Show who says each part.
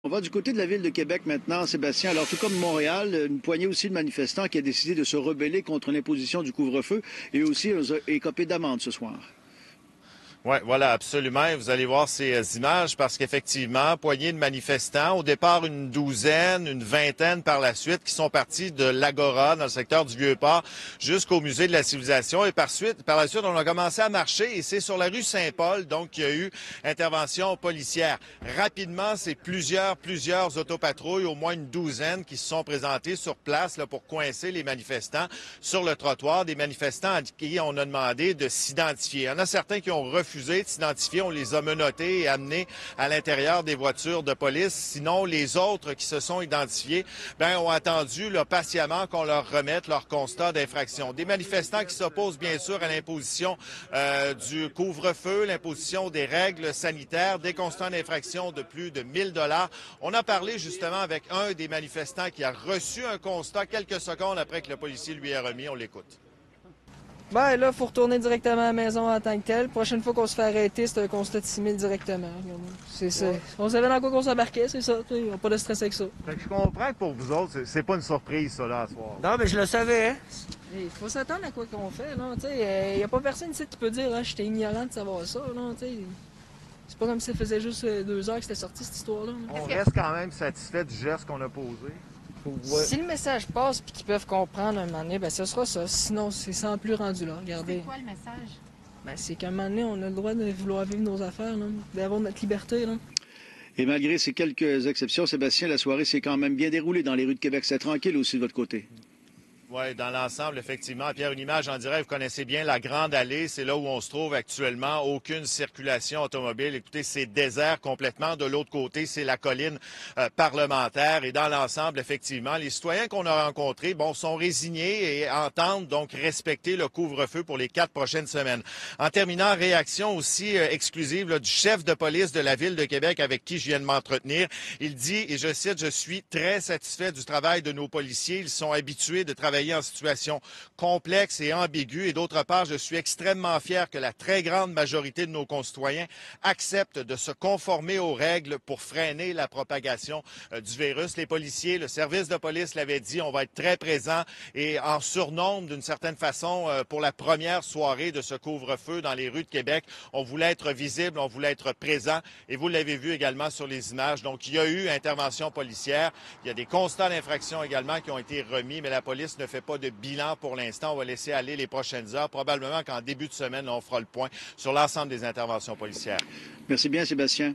Speaker 1: On va du côté de la ville de Québec maintenant, Sébastien. Alors, tout comme Montréal, une poignée aussi de manifestants qui a décidé de se rebeller contre l'imposition du couvre-feu et aussi écopé d'amende ce soir.
Speaker 2: Oui, voilà, absolument. Et vous allez voir ces images parce qu'effectivement, poignée de manifestants, au départ une douzaine, une vingtaine par la suite, qui sont partis de l'Agora dans le secteur du Vieux-Port jusqu'au Musée de la Civilisation. Et par la suite, on a commencé à marcher et c'est sur la rue Saint-Paul, donc, qu'il y a eu intervention policière. Rapidement, c'est plusieurs autopatrouilles, au moins une douzaine, qui se sont présentées sur place là, pour coincer les manifestants sur le trottoir. Des manifestants à qui on a demandé de s'identifier. Il y en a certains qui ont refusé de s'identifier. On les a menottés et amenés à l'intérieur des voitures de police. Sinon, les autres qui se sont identifiés ont attendu là, patiemment qu'on leur remette leur constat d'infraction. Des manifestants qui s'opposent bien sûr à l'imposition du couvre-feu, l'imposition des règles sanitaires, des constats d'infraction de plus de 1 000 $. On a parlé justement avec un des manifestants qui a reçu un constat quelques secondes après que le policier lui ait remis. On l'écoute.
Speaker 3: Ben là, il faut retourner directement à la maison en tant que tel. Prochaine fois qu'on se fait arrêter, c'est un constat de 6 000 directement. C'est ça. On savait dans quoi qu'on s'embarquait, c'est ça. On n'a pas de stress avec ça.
Speaker 2: Fait que je comprends que pour vous autres, c'est pas une surprise, ça, là, à soir.
Speaker 3: Non, mais je le savais, hein. Il faut s'attendre à quoi qu'on fait, là. Il n'y a pas personne ici qui peut dire, hein, j'étais ignorant de savoir ça, là. C'est pas comme si ça faisait juste 2 heures que c'était sorti, cette histoire-là.
Speaker 2: On reste quand même satisfait du geste qu'on a posé.
Speaker 3: Ouais. Si le message passe et qu'ils peuvent comprendre un moment donné, ben ce sera ça. Sinon, c'est sans plus rendu là. Regardez.
Speaker 4: C'est quoi le message?
Speaker 3: Ben, c'est qu'à un moment donné, on a le droit de vouloir vivre nos affaires, d'avoir notre liberté. Là.
Speaker 1: Et malgré ces quelques exceptions, Sébastien, la soirée s'est quand même bien déroulée dans les rues de Québec. C'est tranquille aussi de votre côté.
Speaker 2: Oui, dans l'ensemble, effectivement. Pierre, une image en direct, vous connaissez bien la Grande Allée, c'est là où on se trouve actuellement. Aucune circulation automobile. Écoutez, c'est désert complètement. De l'autre côté, c'est la colline parlementaire. Et dans l'ensemble, effectivement, les citoyens qu'on a rencontrés, sont résignés et entendent donc respecter le couvre-feu pour les 4 prochaines semaines. En terminant, réaction aussi exclusive là, du chef de police de la Ville de Québec avec qui je viens de m'entretenir. Il dit, et je cite, « Je suis très satisfait du travail de nos policiers. Ils sont habitués de travailler en situation complexe et ambiguë. Et d'autre part, je suis extrêmement fier que la très grande majorité de nos concitoyens acceptent de se conformer aux règles pour freiner la propagation du virus. Les policiers, le service de police l'avait dit, on va être très présents et en surnombre d'une certaine façon pour la première soirée de ce couvre-feu dans les rues de Québec. On voulait être visible, on voulait être présent et vous l'avez vu également sur les images. Donc, il y a eu intervention policière. Il y a des constats d'infraction également qui ont été remis, mais la police ne fait pas de bilan pour l'instant. On va laisser aller les prochaines heures. Probablement qu'en début de semaine, on fera le point sur l'ensemble des interventions policières.
Speaker 1: Merci bien, Sébastien.